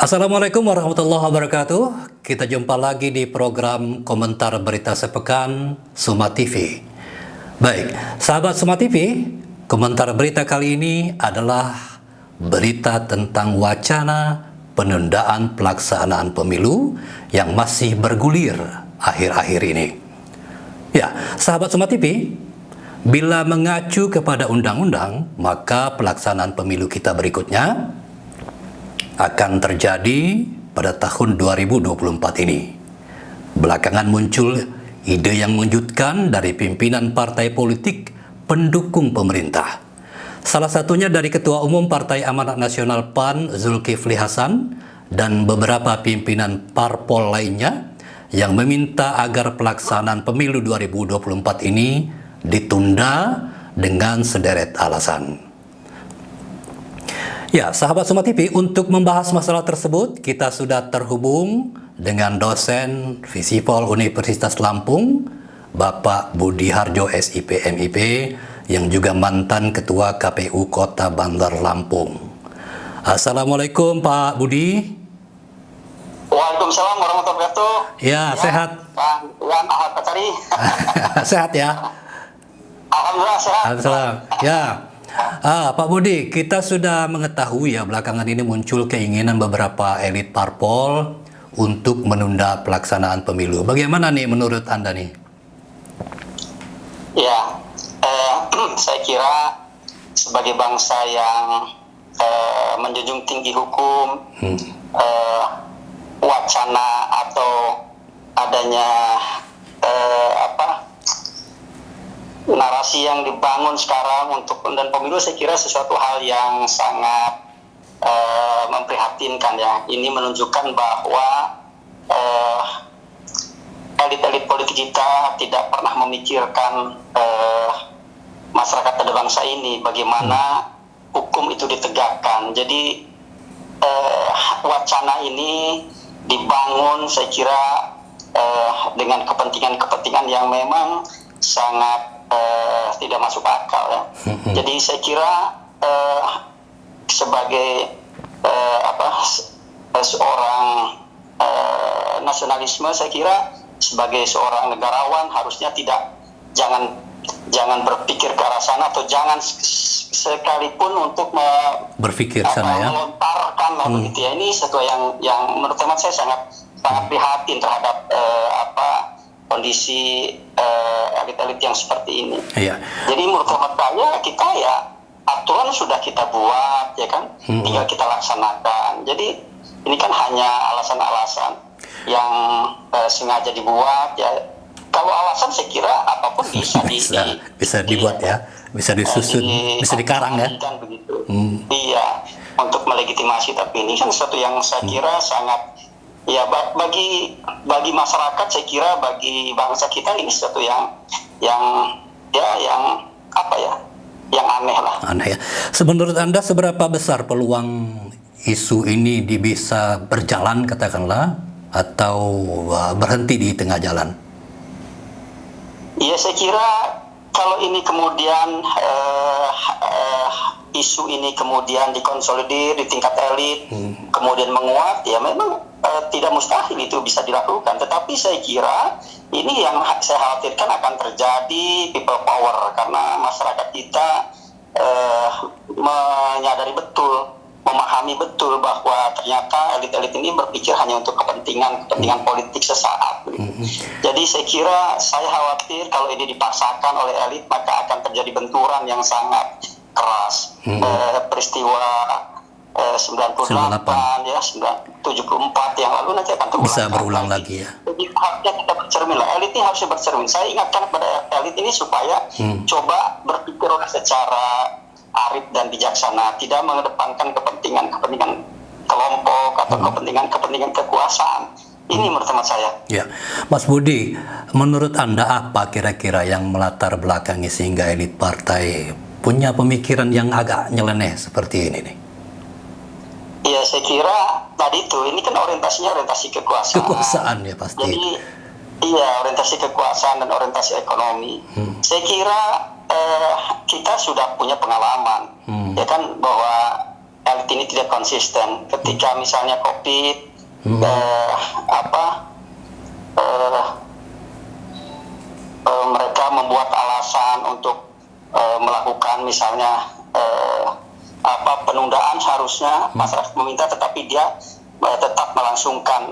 Assalamualaikum warahmatullahi wabarakatuh. Kita jumpa lagi di program Komentar Berita Sepekan Suma TV. Baik, sahabat Suma TV, komentar berita kali ini adalah berita tentang wacana penundaan pelaksanaan pemilu yang masih bergulir akhir-akhir ini. Ya, sahabat Suma TV, bila mengacu kepada undang-undang, maka pelaksanaan pemilu kita berikutnya akan terjadi pada tahun 2024 ini. Belakangan muncul ide yang mengejutkan dari pimpinan partai politik pendukung pemerintah. Salah satunya dari Ketua Umum Partai Amanat Nasional PAN Zulkifli Hasan dan beberapa pimpinan parpol lainnya yang meminta agar pelaksanaan pemilu 2024 ini ditunda dengan sederet alasan. Ya, sahabat Suma TV, untuk membahas masalah tersebut, kita sudah terhubung dengan dosen Visipol Universitas Lampung, Bapak Budi Harjo SIP MIP, yang juga mantan Ketua KPU Kota Bandar Lampung. Assalamualaikum Pak Budi. Waalaikumsalam warahmatullahi wabarakatuh. Ya, sehat. Pak Wan Ahmad Patari. Sehat ya? Alhamdulillah sehat. Alhamdulillah. Ya. Pak Budi, kita sudah mengetahui ya belakangan ini muncul keinginan beberapa elit parpol untuk menunda pelaksanaan pemilu. Bagaimana nih menurut Anda nih? Ya, saya kira sebagai bangsa yang menjunjung tinggi hukum, wacana atau adanya narasi yang dibangun sekarang untuk penundaan pemilu, saya kira sesuatu hal yang sangat memprihatinkan ya. Ini menunjukkan bahwa elit-elit politik kita tidak pernah memikirkan masyarakat dan bangsa ini, bagaimana hukum itu ditegakkan. Jadi wacana ini dibangun saya kira dengan kepentingan-kepentingan yang memang sangat tidak masuk akal ya. Jadi saya kira sebagai seorang nasionalisme, saya kira sebagai seorang negarawan harusnya jangan berpikir ke arah sana, atau jangan sekalipun untuk berpikir sana ya, melontarkan begitu ya. Ini sesuatu yang menurut teman saya sangat prihatin terhadap kondisi elit-elit yang seperti ini. Iya. Jadi menurut teman saya, kita ya aturan sudah kita buat ya kan, tinggal kita laksanakan. Jadi ini kan hanya alasan-alasan yang sengaja dibuat ya. Kalau alasan saya kira apapun bisa dibuat ya, bisa disusun, bisa dikarang ya. Begitu. Iya, untuk melegitimasi. Tapi ini kan sesuatu yang saya kira sangat ya bagi masyarakat, saya kira bagi bangsa kita ini sesuatu yang aneh lah. Aneh ya. Menurut Anda seberapa besar peluang isu ini bisa berjalan katakanlah atau berhenti di tengah jalan? Ya, saya kira kalau ini kemudian isu ini kemudian dikonsolidir di tingkat elit, kemudian menguat, ya memang tidak mustahil itu bisa dilakukan. Tetapi saya kira ini yang saya khawatirkan akan terjadi people power, karena masyarakat kita menyadari betul, memahami betul bahwa ternyata elit-elit ini berpikir hanya untuk kepentingan politik sesaat. Jadi saya khawatir kalau ini dipaksakan oleh elit, maka akan terjadi benturan yang sangat keras. Peristiwa 98 ya, 74 yang lalu nanti akan terulang. Bisa berulang lagi ya. Jadi harusnya kita bercermin lah, elit ini harusnya bercermin. Saya ingatkan kepada elit ini supaya coba berpikir secara arif dan bijaksana, tidak mengedepankan kepentingan kelompok atau kepentingan kekuasaan. Ini menurut teman saya. Ya, Mas Budi, menurut Anda apa kira-kira yang melatar belakangi sehingga elit partai punya pemikiran yang agak nyeleneh seperti ini nih? Ya, saya kira tadi itu, ini kan orientasinya orientasi kekuasaan. Kekuasaan ya pasti. Jadi, iya, orientasi kekuasaan dan orientasi ekonomi. Saya kira kita sudah punya pengalaman, ya kan, bahwa elit ini tidak konsisten. Ketika misalnya COVID, mereka membuat alasan untuk melakukan misalnya penundaan, seharusnya masyarakat meminta, tetapi dia tetap melangsungkan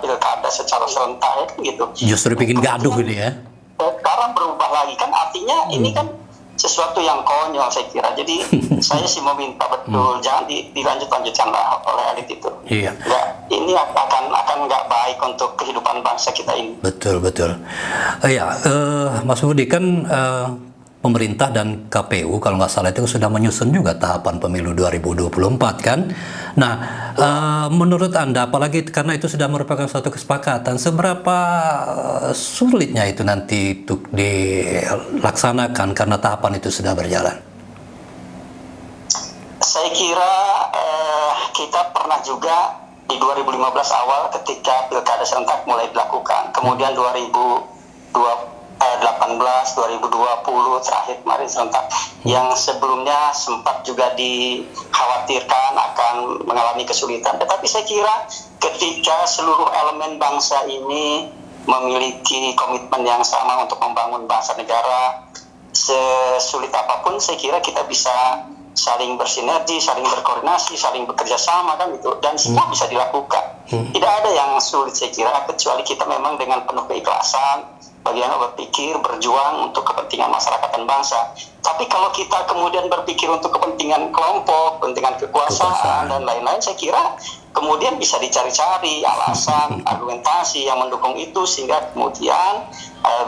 pilkada secara serentak gitu. Justru bikin gaduh ini ya. Sekarang berubah lagi kan, artinya ini kan sesuatu yang konyol saya kira. Jadi saya sih meminta betul jangan dilanjutkan lah oleh elit itu. Iya. Ini akan nggak baik untuk kehidupan bangsa kita ini. Betul. Mas Budi, kan pemerintah dan KPU kalau nggak salah itu sudah menyusun juga tahapan pemilu 2024 kan. Nah, menurut Anda, apalagi karena itu sudah merupakan suatu kesepakatan, seberapa sulitnya itu nanti untuk dilaksanakan karena tahapan itu sudah berjalan? Saya kira kita pernah juga di 2015 awal ketika pilkada serentak mulai dilakukan, kemudian 2018 terakhir kemarin serentak, yang sebelumnya sempat juga dikhawatirkan akan mengalami kesulitan. Tetapi saya kira ketika seluruh elemen bangsa ini memiliki komitmen yang sama untuk membangun bangsa negara, sesulit apapun saya kira kita bisa saling bersinergi, saling berkoordinasi, saling bekerja sama kan gitu, dan semua bisa dilakukan. Tidak ada yang sulit saya kira, kecuali kita memang dengan penuh keikhlasan bagaimana berpikir, berjuang untuk kepentingan masyarakat dan bangsa. Tapi kalau kita kemudian berpikir untuk kepentingan kelompok, kepentingan kekuasaan dan lain-lain, saya kira kemudian bisa dicari-cari alasan, argumentasi yang mendukung itu, sehingga kemudian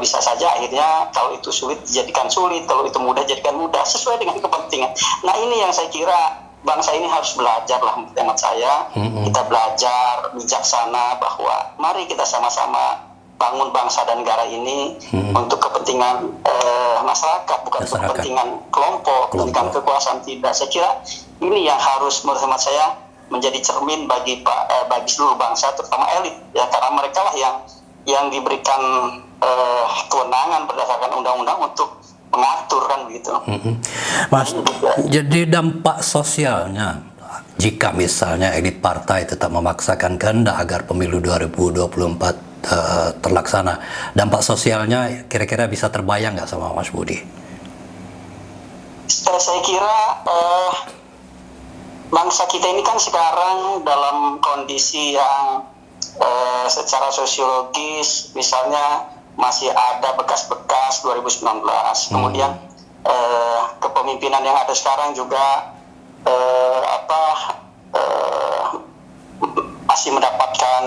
bisa saja akhirnya kalau itu sulit dijadikan sulit, kalau itu mudah jadikan mudah, sesuai dengan kepentingan. Nah, ini yang saya kira bangsa ini harus belajar lah, menurut hemat saya. Kita belajar bijaksana bahwa mari kita sama-sama bangun bangsa dan negara ini untuk kepentingan masyarakat, bukan untuk kepentingan kelompok, kepentingan kekuasaan, tidak. Saya kira ini yang harus menurut hemat saya menjadi cermin bagi seluruh bangsa, terutama elit ya, karena mereka lah yang diberikan kewenangan berdasarkan undang-undang untuk mengatur kan begitu. Mas, jadi dampak sosialnya jika misalnya elit partai tetap memaksakan kehendak agar pemilu 2024 terlaksana, dampak sosialnya kira-kira bisa terbayang nggak sama Mas Budi? Saya kira bangsa kita ini kan sekarang dalam kondisi yang secara sosiologis misalnya masih ada bekas-bekas 2019, kemudian kepemimpinan yang ada sekarang juga masih mendapatkan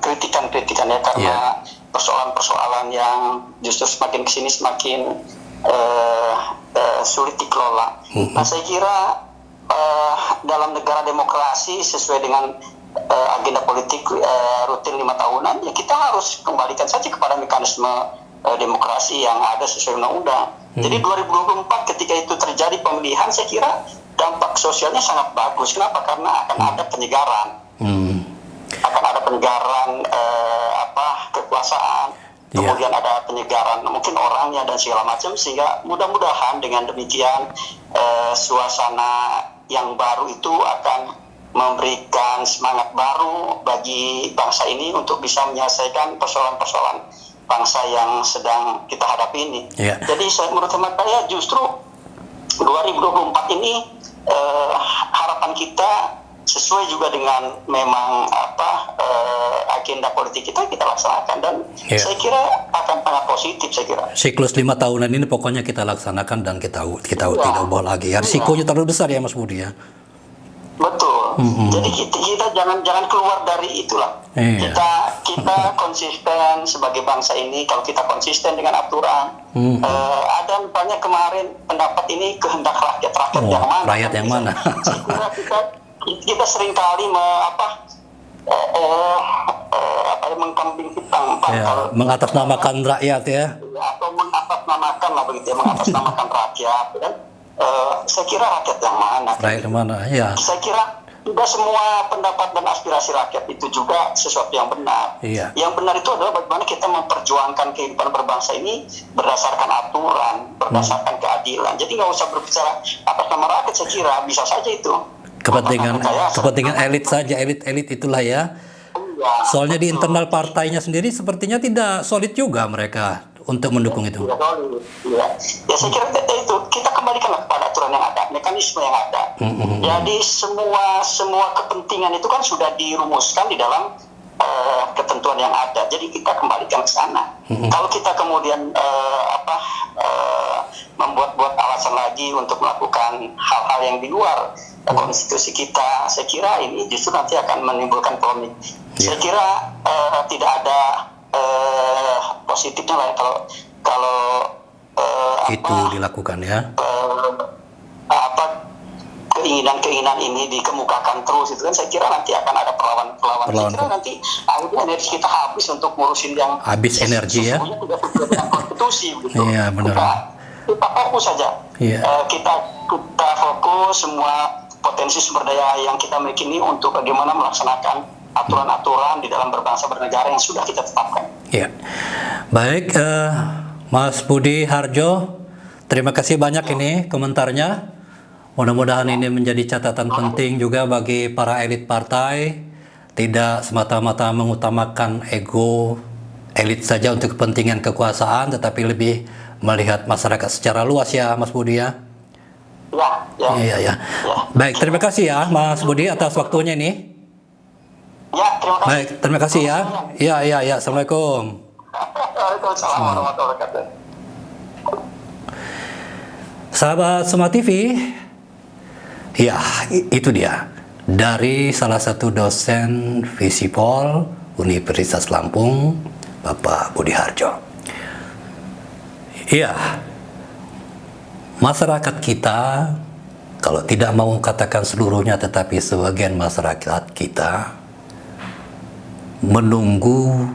kritikan-kritikan ya, karena persoalan-persoalan yang justru semakin kesini semakin sulit dikelola. Nah, saya kira dalam negara demokrasi sesuai dengan agenda politik rutin 5 tahunan, ya kita harus kembalikan saja kepada mekanisme demokrasi yang ada sesuai undang-undang. Jadi 2024 ketika itu terjadi pemilihan, saya kira dampak sosialnya sangat bagus. Kenapa? Karena akan ada penyegaran, akan ada penyegaran kekuasaan, kemudian ada penyegaran mungkin orangnya dan segala macam, sehingga mudah-mudahan dengan demikian suasana yang baru itu akan memberikan semangat baru bagi bangsa ini untuk bisa menyelesaikan persoalan-persoalan bangsa yang sedang kita hadapi ini. Jadi menurut hemat saya justru 2024 ini harapan kita sesuai juga dengan memang agenda politik kita laksanakan, dan saya kira akan sangat positif. Saya kira siklus 5 tahunan ini pokoknya kita laksanakan dan kita tidak ubah lagi. Risikonya terlalu besar ya Mas Budi ya. Betul. Jadi kita jangan keluar dari itulah. Kita konsisten sebagai bangsa ini. Kalau kita konsisten dengan aturan, ada banyak kemarin pendapat ini kehendak rakyat yang mana? Rakyat yang mana? Kita seringkali mengkambing hitam, mengatasnamakan rakyat ya. Atau mengatasnamakan lah begitu ya, mengatasnamakan rakyat kan. Saya kira rakyat yang mana? Rakyat yang mana? Ya. Saya kira tidak semua pendapat dan aspirasi rakyat itu juga sesuatu yang benar. Iya. Yang benar itu adalah bagaimana kita memperjuangkan kehidupan berbangsa ini berdasarkan aturan, berdasarkan keadilan. Jadi nggak usah berbicara atas nama rakyat, saya kira bisa saja itu. Kepentingan elit saja, elit itulah ya. Ya, Soalnya di betul. internal partainya sendiri sepertinya tidak solid juga mereka untuk mendukung itu. Ya, ya saya kira itu kita kembalikan kepada aturan yang ada, mekanisme yang ada. Jadi semua kepentingan itu kan sudah dirumuskan di dalam ketentuan yang ada. Jadi kita kembalikan ke sana. Kalau kita kemudian membuat-buat alasan lagi untuk melakukan hal-hal yang di luar konstitusi kita, saya kira ini justru nanti akan menimbulkan polemik. Saya kira tidak ada positifnya lah kalau Itu dilakukan ya. Keinginan ini dikemukakan terus itu kan, saya kira nanti akan ada perlawanan. Saya kira nanti akhirnya energi kita habis untuk ngurusin yang Habis energi ya. sesungguhnya tidak sesuai dengan konstitusi begitu. Iya, benar. Kita fokus saja. Iya. Kita fokus semua potensi sumber daya yang kita miliki ini untuk bagaimana melaksanakan aturan-aturan di dalam berbangsa bernegara yang sudah kita tetapkan. Ya, baik, Mas Budi Harjo, terima kasih banyak ini komentarnya. Mudah-mudahan ini menjadi catatan penting juga bagi para elit partai, tidak semata-mata mengutamakan ego elit saja untuk kepentingan kekuasaan, tetapi lebih melihat masyarakat secara luas ya, Mas Budi ya. Ya. Baik, terima kasih ya, Mas Budi atas waktunya ini. Ya, terima kasih. Baik, terima kasih ya. Ya. Assalamualaikum. Waalaikumsalam warahmatullahi wabarakatuh. Sahabat Suma TV, ya itu dia dari salah satu dosen Visipol Universitas Lampung, Bapak Budi Harjo. Iya, masyarakat kita, kalau tidak mau katakan seluruhnya tetapi sebagian masyarakat kita menunggu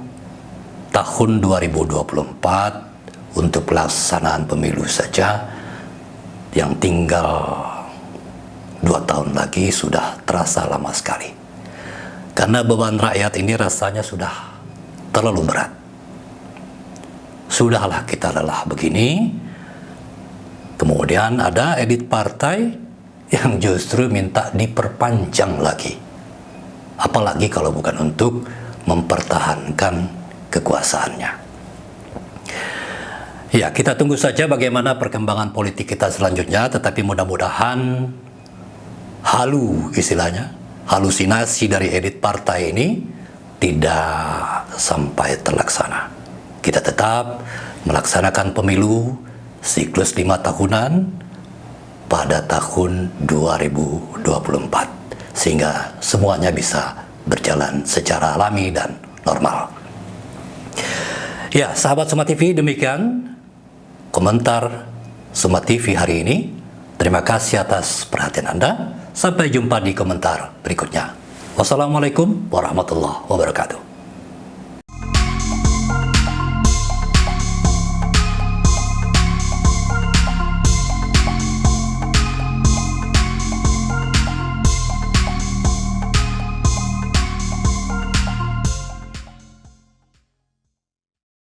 tahun 2024 untuk pelaksanaan pemilu saja, yang tinggal 2 tahun lagi sudah terasa lama sekali. Karena beban rakyat ini rasanya sudah terlalu berat. Sudahlah kita lelah begini. Kemudian ada elit partai yang justru minta diperpanjang lagi. Apalagi kalau bukan untuk mempertahankan kekuasaannya. Ya, kita tunggu saja bagaimana perkembangan politik kita selanjutnya, tetapi mudah-mudahan istilahnya, halusinasi dari elit partai ini tidak sampai terlaksana. Kita tetap melaksanakan pemilu siklus 5 tahunan pada tahun 2024 sehingga semuanya bisa berjalan secara alami dan normal. Ya, sahabat Suma TV, demikian komentar Suma TV hari ini. Terima kasih atas perhatian Anda. Sampai jumpa di komentar berikutnya. Wassalamualaikum warahmatullahi wabarakatuh.